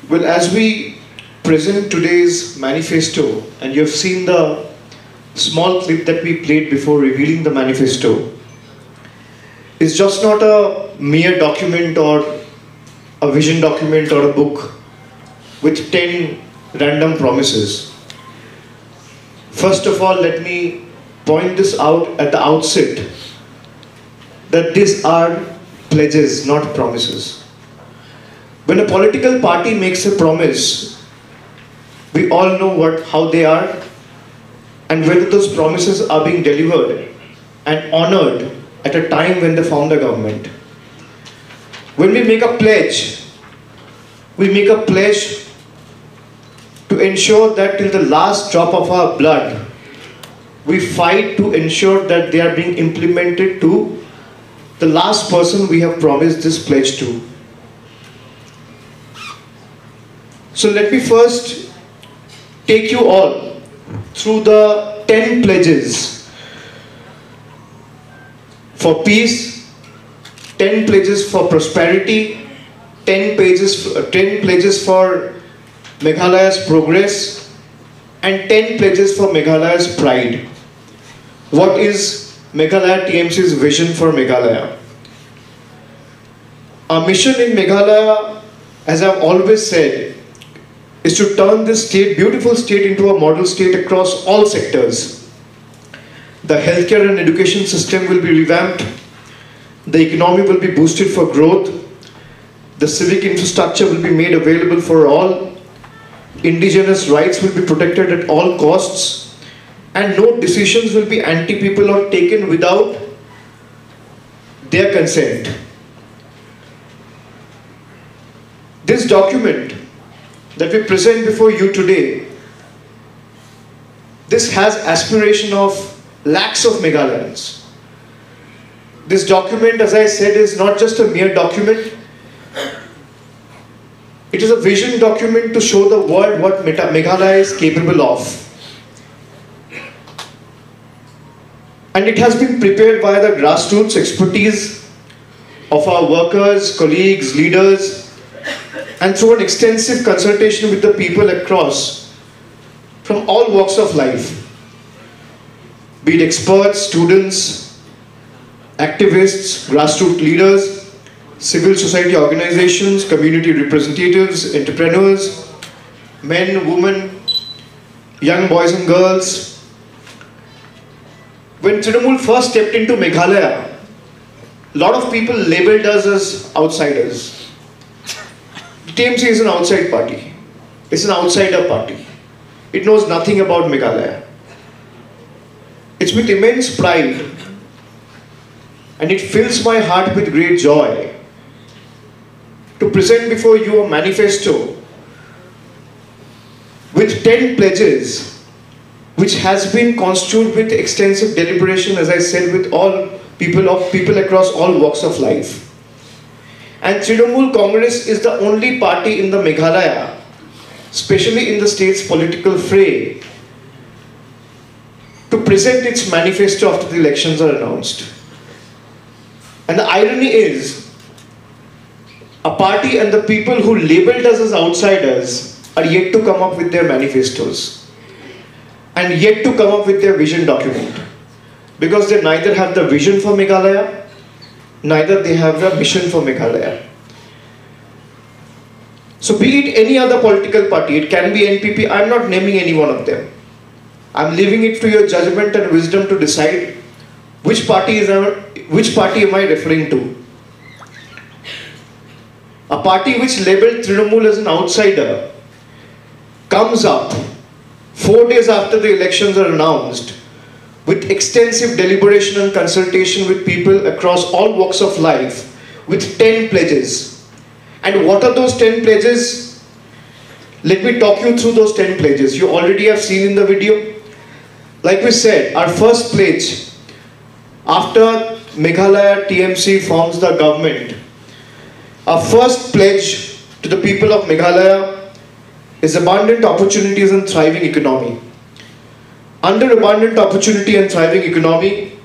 Well, as we present today's manifesto, and you've seen the small clip that we played before revealing the manifesto, is just not a mere document or a vision document or a book with 10 random promises. First of all, let me point this out at the outset that these are pledges, not promises. When a political party makes a promise, we all know how they are and whether those promises are being delivered and honored at a time when they form the government. When we make a pledge to ensure that till the last drop of our blood, we fight to ensure that they are being implemented to the last person we have promised this pledge to. So let me first take you all through the 10 pledges for peace, 10 pledges for prosperity, 10 pledges for Meghalaya's progress, and 10 pledges for Meghalaya's pride. What is Meghalaya TMC's vision for Meghalaya? Our mission in Meghalaya, as I've always said, is to turn this beautiful state into a model state across all sectors. The healthcare and education system will be revamped. The economy will be boosted for growth. The civic infrastructure will be made available for all. Indigenous rights will be protected at all costs. And no decisions will be anti-people or taken without their consent. This document that we present before you today, this has aspiration of lakhs of Meghalayans. This document, as I said, is not just a mere document. It is a vision document to show the world what Meghalaya is capable of. And it has been prepared by the grassroots expertise of our workers, colleagues, leaders, and through an extensive consultation with the people across from all walks of life, be it experts, students, activists, grassroots leaders, civil society organizations, community representatives, entrepreneurs, men, women, young boys and girls. When Trinamool first stepped into Meghalaya, a lot of people labeled us as outsiders. TMC is an outside party. It's an outsider party. It knows nothing about Meghalaya. It's with immense pride, and it fills my heart with great joy to present before you a manifesto with 10 pledges, which has been constituted with extensive deliberation, as I said, with all people across all walks of life. And Trinamool Congress is the only party in the Meghalaya, especially in the state's political fray, to present its manifesto after the elections are announced. And the irony is, a party and the people who labeled us as outsiders are yet to come up with their manifestos and yet to come up with their vision document, because they neither have the vision for Meghalaya, neither they have a mission for Meghalaya. So be it any other political party, it can be NPP, I'm not naming any one of them. I'm leaving it to your judgment and wisdom to decide which party am I referring to. A party which labeled Trinamool as an outsider comes up 4 days after the elections are announced with extensive deliberation and consultation with people across all walks of life with 10 pledges. And what are those 10 pledges? Let me talk you through those 10 pledges. You already have seen in the video. Like we said, our first pledge, after Meghalaya TMC forms the government, our first pledge to the people of Meghalaya is abundant opportunities and thriving economy. Under abundant opportunity and thriving economy,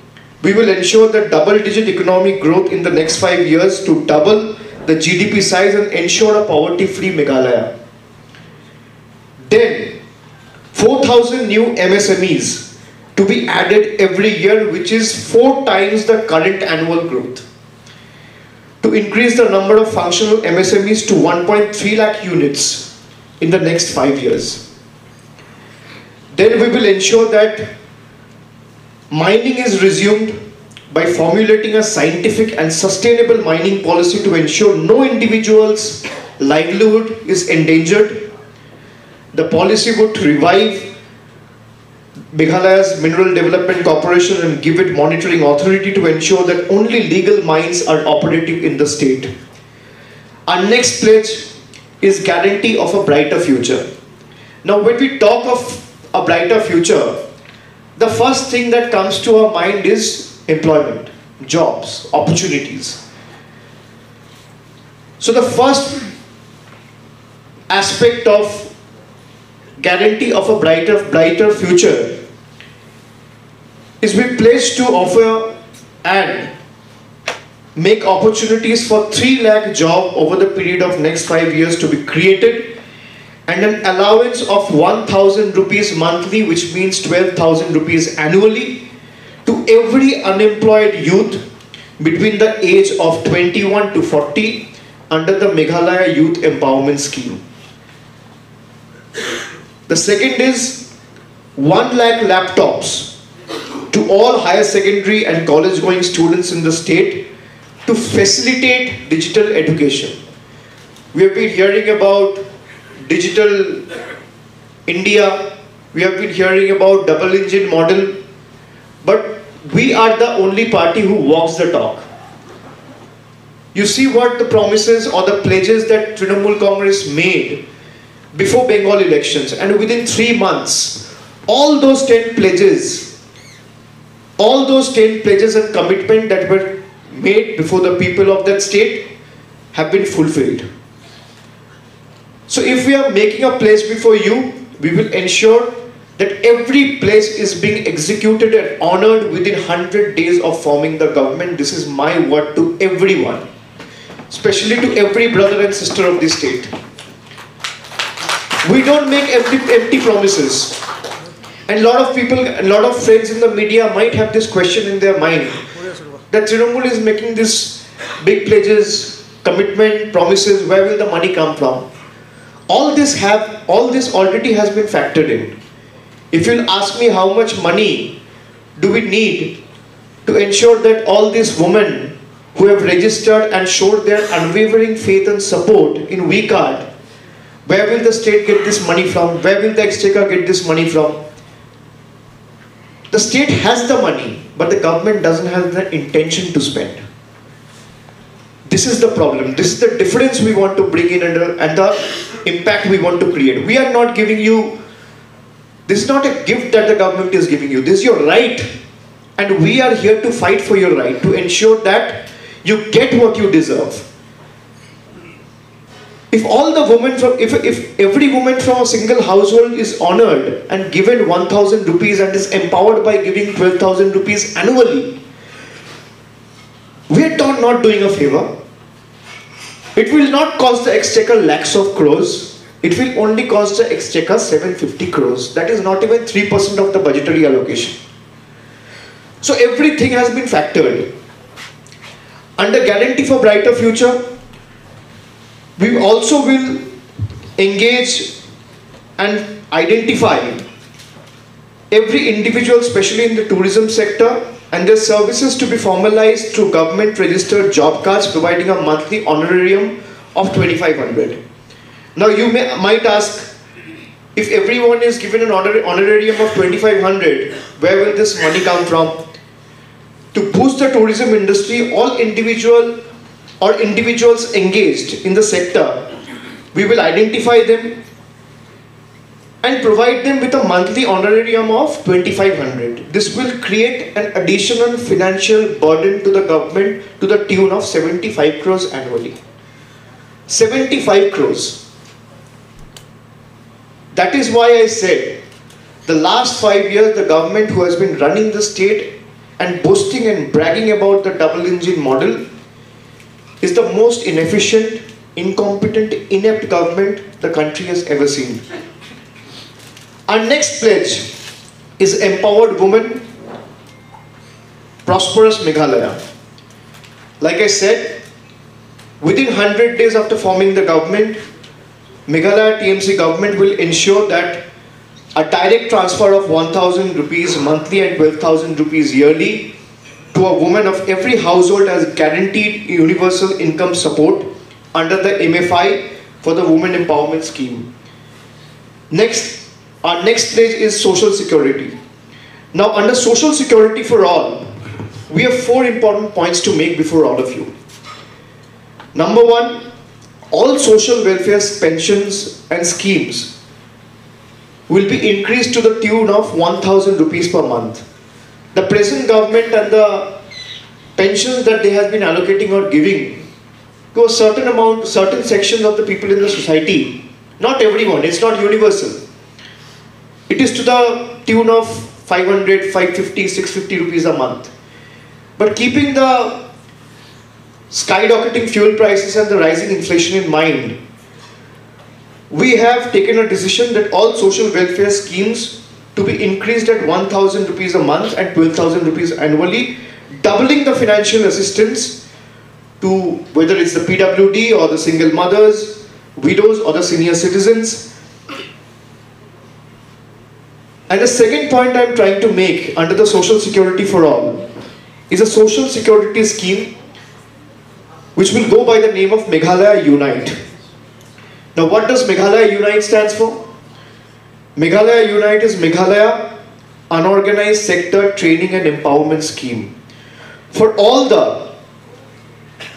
we will ensure that double-digit economic growth in the next 5 years to double the GDP size and ensure a poverty-free Meghalaya. Then 4,000 new MSMEs to be added every year, which is 4 times the current annual growth. To increase the number of functional MSMEs to 1.3 lakh units in the next 5 years. Then we will ensure that mining is resumed by formulating a scientific and sustainable mining policy to ensure no individual's livelihood is endangered. The policy would revive Meghalaya's Mineral Development Corporation and give it monitoring authority to ensure that only legal mines are operative in the state. Our next pledge is guarantee of a brighter future. Now when we talk of a brighter future, the first thing that comes to our mind is employment, jobs, opportunities. So the first aspect of guarantee of a brighter future is we pledge to offer and make opportunities for 3 lakh jobs over the period of next 5 years to be created, and an allowance of 1,000 rupees monthly, which means 12,000 rupees annually, to every unemployed youth between the age of 21 to 40 under the Meghalaya Youth Empowerment Scheme. The second is 1 lakh laptops to all higher secondary and college going students in the state to facilitate digital education. We have been hearing about Digital India, we have been hearing about double engine model, but we are the only party who walks the talk. You see what the promises or the pledges that Trinamool Congress made before Bengal elections, and within 3 months, all those 10 pledges and commitment that were made before the people of that state have been fulfilled. So if we are making a pledge before you, we will ensure that every pledge is being executed and honored within 100 days of forming the government. This is my word to everyone, especially to every brother and sister of this state. We don't make empty promises. And a lot of people, a lot of friends in the media might have this question in their mind, that Trinamool is making this big pledges, commitment, promises, where will the money come from? All this already has been factored in. If you'll ask me how much money do we need to ensure that all these women who have registered and showed their unwavering faith and support in V-Card, where will the state get this money from? Where will the exchequer get this money from? The state has the money, but the government doesn't have the intention to spend. This is the problem. This is the difference we want to bring in and the impact we want to create. We are not giving you, this is not a gift that the government is giving you. This is your right. And we are here to fight for your right, to ensure that you get what you deserve. If all the women from, if every woman from a single household is honored and given 1,000 rupees and is empowered by giving 12,000 rupees annually, we are not doing a favor. It will not cost the exchequer lakhs of crores. It will only cost the exchequer 750 crores. That is not even 3% of the budgetary allocation. So everything has been factored. Under guarantee for brighter future, we also will engage and identify every individual, especially in the tourism sector, and their services to be formalized through government registered job cards, providing a monthly honorarium of 2,500. Now you might ask, if everyone is given an honorarium of 2,500, where will this money come from? To boost the tourism industry, all individuals engaged in the sector, we will identify them and provide them with a monthly honorarium of 2,500. This will create an additional financial burden to the government to the tune of 75 crores annually. 75 crores. That is why I said, the last 5 years, the government who has been running the state and boasting and bragging about the double engine model is the most inefficient, incompetent, inept government the country has ever seen. Our next pledge is empowered women, prosperous Meghalaya. Like I said, within 100 days after forming the government, Meghalaya TMC government will ensure that a direct transfer of 1,000 rupees monthly and 12,000 rupees yearly to a woman of every household as guaranteed universal income support under the MFI for the Women Empowerment Scheme. Next, our next pledge is social security. Now, under social security for all, we have 4 important points to make before all of you. Number 1, all social welfare pensions and schemes will be increased to the tune of 1,000 rupees per month. The present government and the pensions that they have been allocating or giving to a certain amount, certain sections of the people in the society, not everyone, it's not universal. It is to the tune of 500, 550, 650 rupees a month. But keeping the skyrocketing fuel prices and the rising inflation in mind, we have taken a decision that all social welfare schemes to be increased at 1,000 rupees a month and 12,000 rupees annually, doubling the financial assistance to whether it's the PWD or the single mothers, widows or the senior citizens. And the second point I'm trying to make under the Social Security for All is a social security scheme which will go by the name of Meghalaya Unite. Now, what does Meghalaya Unite stands for? Meghalaya Unite is Meghalaya Unorganized Sector Training and Empowerment Scheme. For all the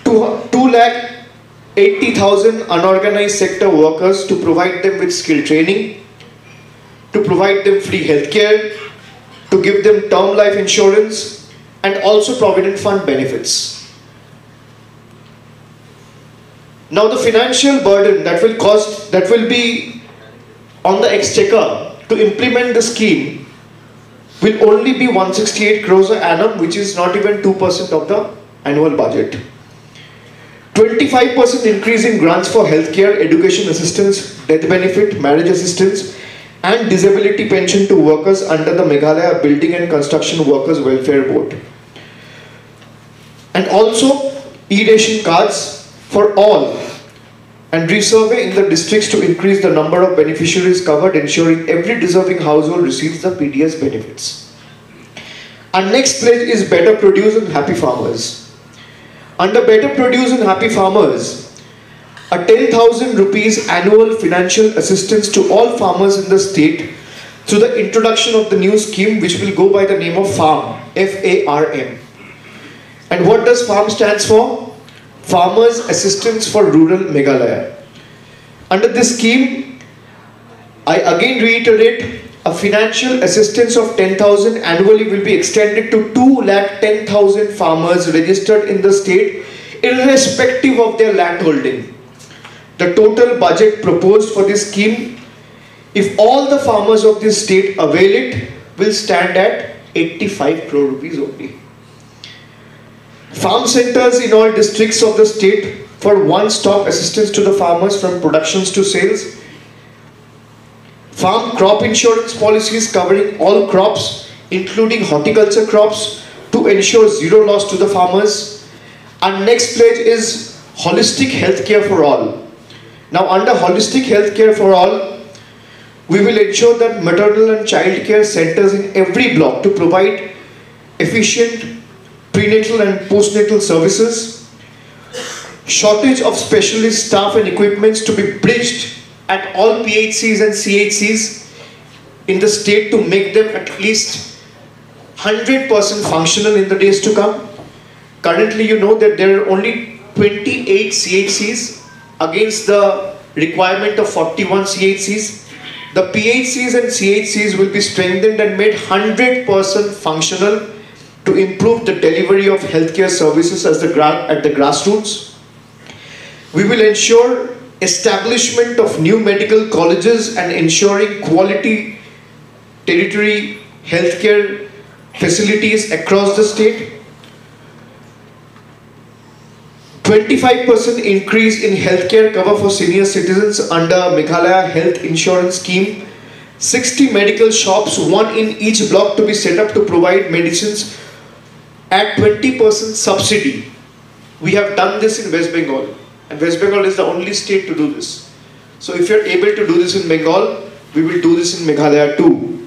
280,000 unorganized sector workers, to provide them with skill training, to provide them free healthcare, to give them term life insurance, and also provident fund benefits. Now, the financial burden that will be on the exchequer to implement the scheme will only be 168 crores per annum, which is not even 2% of the annual budget. 25% increase in grants for healthcare, education assistance, death benefit, marriage assistance, and disability pension to workers under the Meghalaya Building and Construction Workers Welfare Board. And also e-ration cards for all, and resurvey in the districts to increase the number of beneficiaries covered, ensuring every deserving household receives the PDS benefits. Our next pledge is Better Produce and Happy Farmers. Under Better Produce and Happy Farmers, a 10,000 rupees annual financial assistance to all farmers in the state through the introduction of the new scheme, which will go by the name of FARM, F-A-R-M. And what does FARM stands for? Farmers Assistance for Rural Meghalaya. Under this scheme, I again reiterate, a financial assistance of 10,000 annually will be extended to 210,000 farmers registered in the state, irrespective of their land holding. The total budget proposed for this scheme, if all the farmers of this state avail it, will stand at 85 crore rupees only. Farm centers in all districts of the state for one-stop assistance to the farmers from productions to sales. Farm crop insurance policies covering all crops, including horticulture crops, to ensure zero loss to the farmers. Our next pledge is holistic healthcare for all. Now, under holistic healthcare for all, we will ensure that maternal and child care centers in every block to provide efficient prenatal and postnatal services. Shortage of specialist staff and equipments to be bridged at all PHCs and CHCs in the state to make them at least 100% functional in the days to come. Currently, you know that there are only 28 CHCs against the requirement of 41 CHCs. The PHCs and CHCs will be strengthened and made 100% functional to improve the delivery of healthcare services at the grassroots. We will ensure establishment of new medical colleges and ensuring quality tertiary healthcare facilities across the state. 25% increase in healthcare cover for senior citizens under Meghalaya Health Insurance Scheme, 60 medical shops, one in each block, to be set up to provide medicines at 20% subsidy. We have done this in West Bengal, and West Bengal is the only state to do this. So if you're able to do this in Bengal, we will do this in Meghalaya too.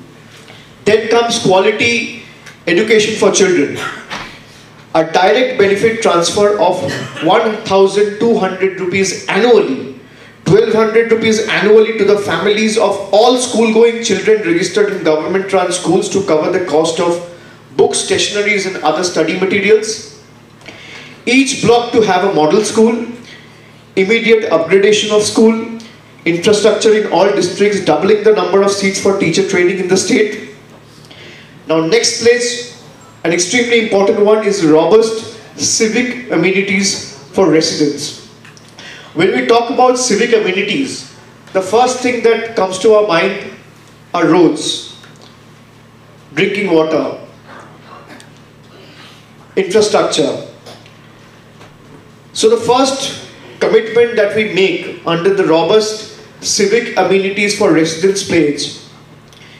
Then comes quality education for children. A direct benefit transfer of 1,200 rupees annually, 1,200 rupees annually to the families of all school-going children registered in government-run schools to cover the cost of books, stationeries and other study materials. Each block to have a model school, immediate upgradation of school, infrastructure in all districts, doubling the number of seats for teacher training in the state. Now next place, an extremely important one, is robust civic amenities for residents. When we talk about civic amenities, the first thing that comes to our mind are roads, drinking water, infrastructure. So the first commitment that we make under the robust civic amenities for residents pledge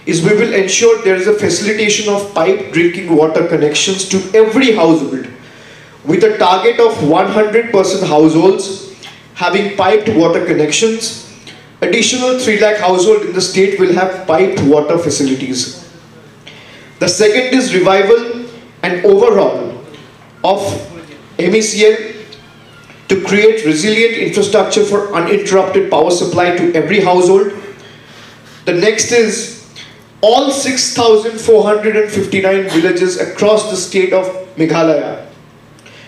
is we will ensure there is a facilitation of piped drinking water connections to every household, with a target of 100% households having piped water connections. Additional 3 lakh households in the state will have piped water facilities. The second is revival and overhaul of MECL to create resilient infrastructure for uninterrupted power supply to every household. The next is all 6,459 villages across the state of Meghalaya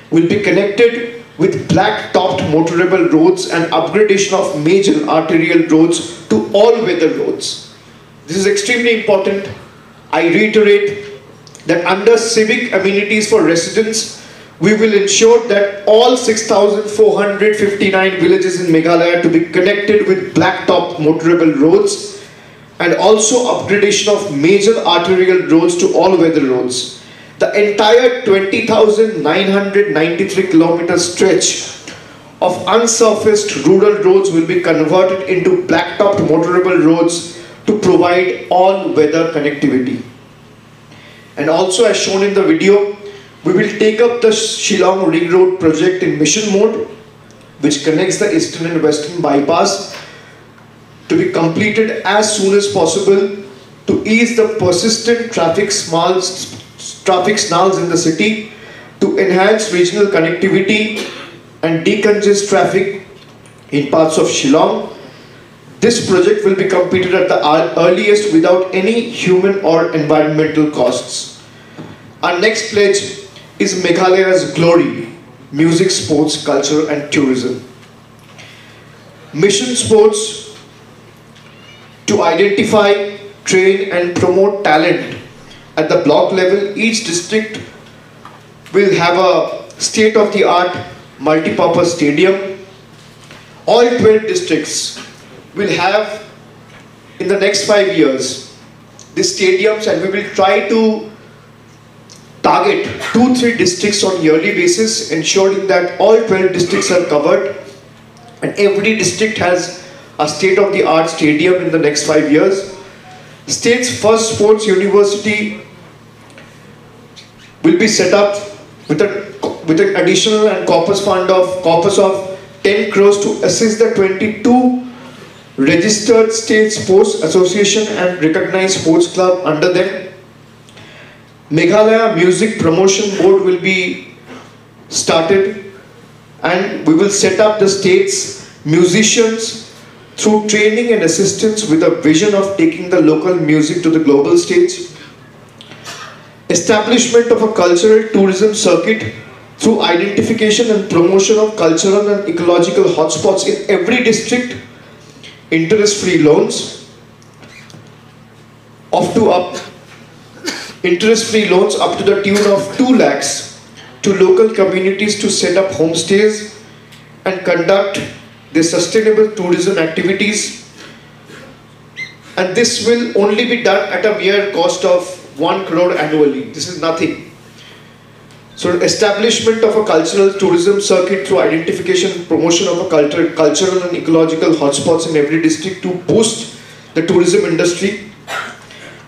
will be connected with black-topped motorable roads and upgradation of major arterial roads to all-weather roads. This is extremely important. I reiterate that under civic amenities for residents, we will ensure that all 6,459 villages in Meghalaya to be connected with black-topped motorable roads, and also upgradation of major arterial roads to all-weather roads. The entire 20,993 kilometer stretch of unsurfaced rural roads will be converted into black-topped motorable roads to provide all-weather connectivity. And also, as shown in the video, we will take up the Shillong Ring Road project in mission mode, which connects the eastern and western bypass, to be completed as soon as possible to ease the persistent traffic snarls in the city, to enhance regional connectivity and decongest traffic in parts of Shillong. This project will be completed at the earliest without any human or environmental costs. Our next pledge is Meghalaya's glory: music, sports, culture and tourism. Mission Sports to identify, train and promote talent at the block level. Each district will have a state-of-the-art multi-purpose stadium. All 12 districts will have, in the next 5 years, these stadiums, and we will try to target 2-3 districts on yearly basis, ensuring that all 12 districts are covered and every district has a state-of-the-art stadium in the next 5 years. State's first sports university will be set up with an additional and corpus of 10 crores to assist the 22 registered state sports association and recognized sports club under them. Meghalaya Music Promotion Board will be started, and we will set up the state's musicians through training and assistance with a vision of taking the local music to the global stage. Establishment of a cultural tourism circuit through identification and promotion of cultural and ecological hotspots in every district. Interest-free loans up to the tune of 2 lakhs to local communities to set up homestays and conduct the sustainable tourism activities, and this will only be done at a mere cost of 1 crore annually. This is nothing. So establishment of a cultural tourism circuit through identification and promotion of a cultural and ecological hotspots in every district to boost the tourism industry.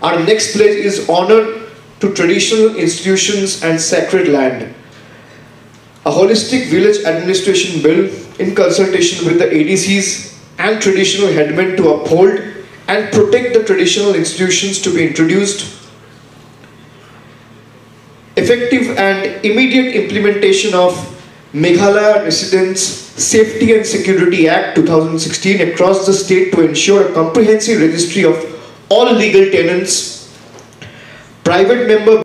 Our next pledge is honor to traditional institutions and sacred land. A holistic village administration bill in consultation with the ADCs and traditional headmen to uphold and protect the traditional institutions to be introduced. Effective and immediate implementation of Meghalaya Residents Safety and Security Act 2016 across the state to ensure a comprehensive registry of all legal tenants. Private member